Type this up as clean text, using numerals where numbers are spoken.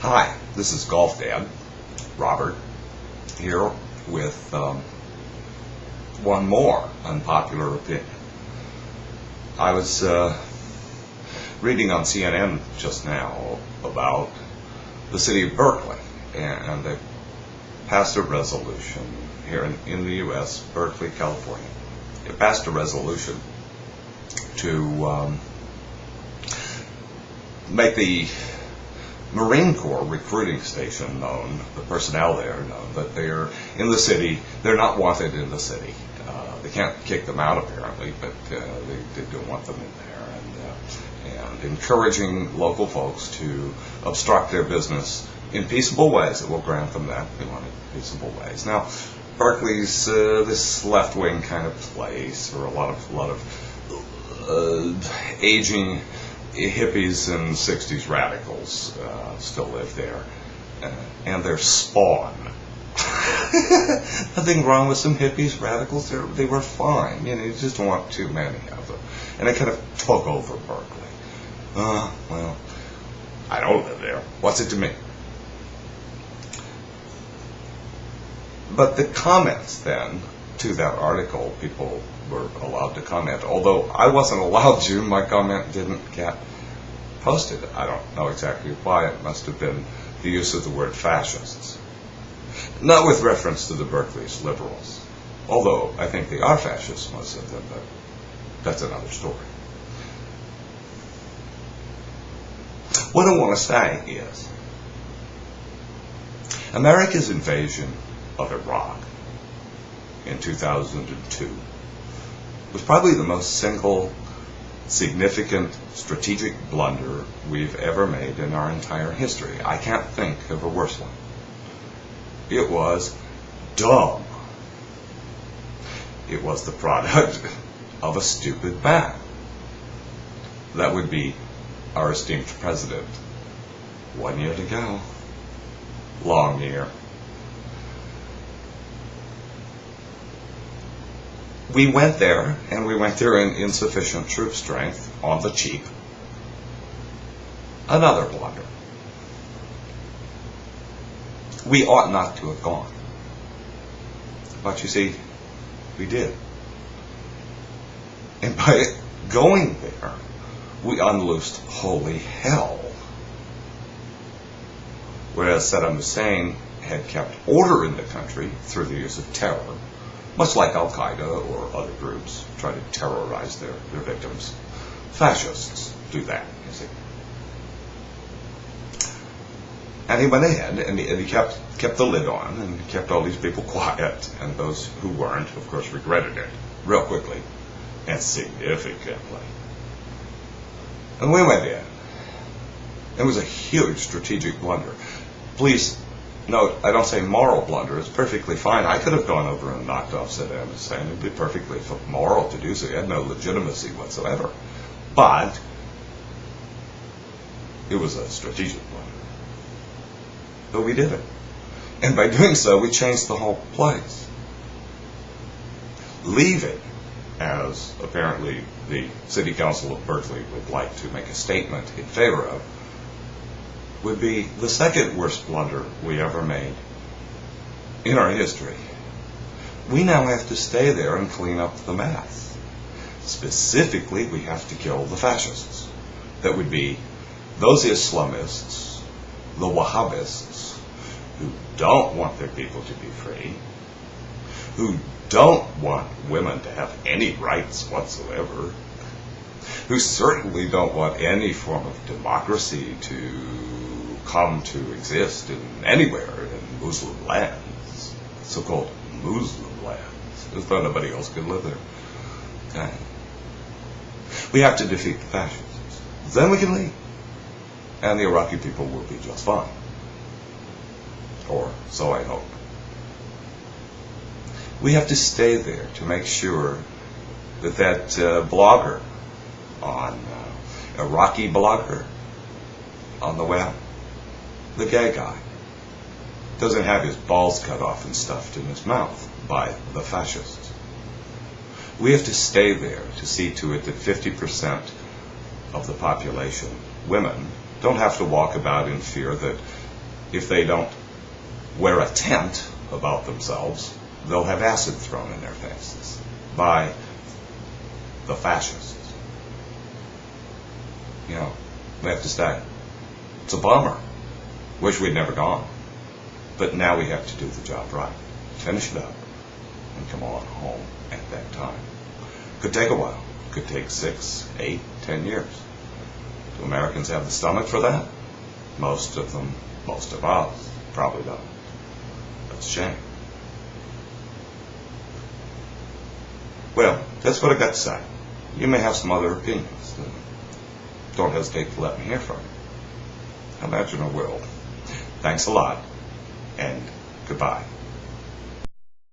Hi, this is Golf Dad, Robert, here with one more unpopular opinion. I was reading on CNN just now about the city of Berkeley, and they passed a resolution here in the U.S., Berkeley, California. It passed a resolution to make the Marine Corps recruiting station known, the personnel there know that they're in the city, they're not wanted in the city. They can't kick them out apparently, but they don't want them in there. And encouraging local folks to obstruct their business in peaceable ways. It will grant them that. They want it in peaceable ways. Now, Berkeley's this left-wing kind of place, or a lot of aging hippies and 60s radicals still live there, and their spawn. Nothing wrong with some hippies, radicals. They were fine. You just don't want too many of them. And they kind of took over Berkeley. Well, I don't live there. What's it to me? But the comments then to that article, people were allowed to comment. Although I wasn't allowed to, my comment didn't get posted. I don't know exactly why. It must have been the use of the word fascists. Not with reference to the Berkeley's liberals. Although I think they are fascists, most of them, but that's another story. What I want to say is, America's invasion of Iraq in 2002 was probably the most single significant strategic blunder we've ever made in our entire history. I can't think of a worse one. It was dumb. It was the product of a stupid man. That would be our esteemed president. 1 year to go. Long year. We went there, and we went there in insufficient troop strength, on the cheap. Another blunder. We ought not to have gone. But you see, we did. And by going there, we unloosed holy hell. Whereas Saddam Hussein had kept order in the country through the use of terror, much like Al-Qaeda or other groups try to terrorize their victims. Fascists do that, you see. And he went ahead and he kept the lid on and kept all these people quiet, and those who weren't, of course, regretted it real quickly and significantly. And we went in. It was a huge strategic blunder. Please note, I don't say moral blunder. It's perfectly fine. I could have gone over and knocked off Saddam Hussein. It would be perfectly moral to do so. He had no legitimacy whatsoever. But it was a strategic blunder. But we did it. And by doing so, we changed the whole place. Leaving, as apparently the City Council of Berkeley would like to make a statement in favor of, would be the second worst blunder we ever made in our history. We now have to stay there and clean up the mess. Specifically, we have to kill the fascists. That would be those Islamists, the Wahhabists, who don't want their people to be free, who don't want women to have any rights whatsoever, who certainly don't want any form of democracy to come to exist anywhere in Muslim lands, so-called Muslim lands, as though nobody else could live there. Okay. We have to defeat the fascists. Then we can leave. And the Iraqi people will be just fine. Or so I hope. We have to stay there to make sure that blogger on, Iraqi blogger on the web, the gay guy, doesn't have his balls cut off and stuffed in his mouth by the fascists. We have to stay there to see to it that 50% of the population, women, don't have to walk about in fear that if they don't wear a tent about themselves, they'll have acid thrown in their faces by the fascists. You know, we have to stay. It's a bummer. Wish we'd never gone. But now we have to do the job right. Finish it up and come on home at that time. Could take a while. Could take 6, 8, 10 years. Do Americans have the stomach for that? Most of them, most of us, probably don't. That's a shame. Well, that's what I got to say. You may have some other opinions. Don't hesitate to let me hear from you. I imagine I will. Thanks a lot, and goodbye.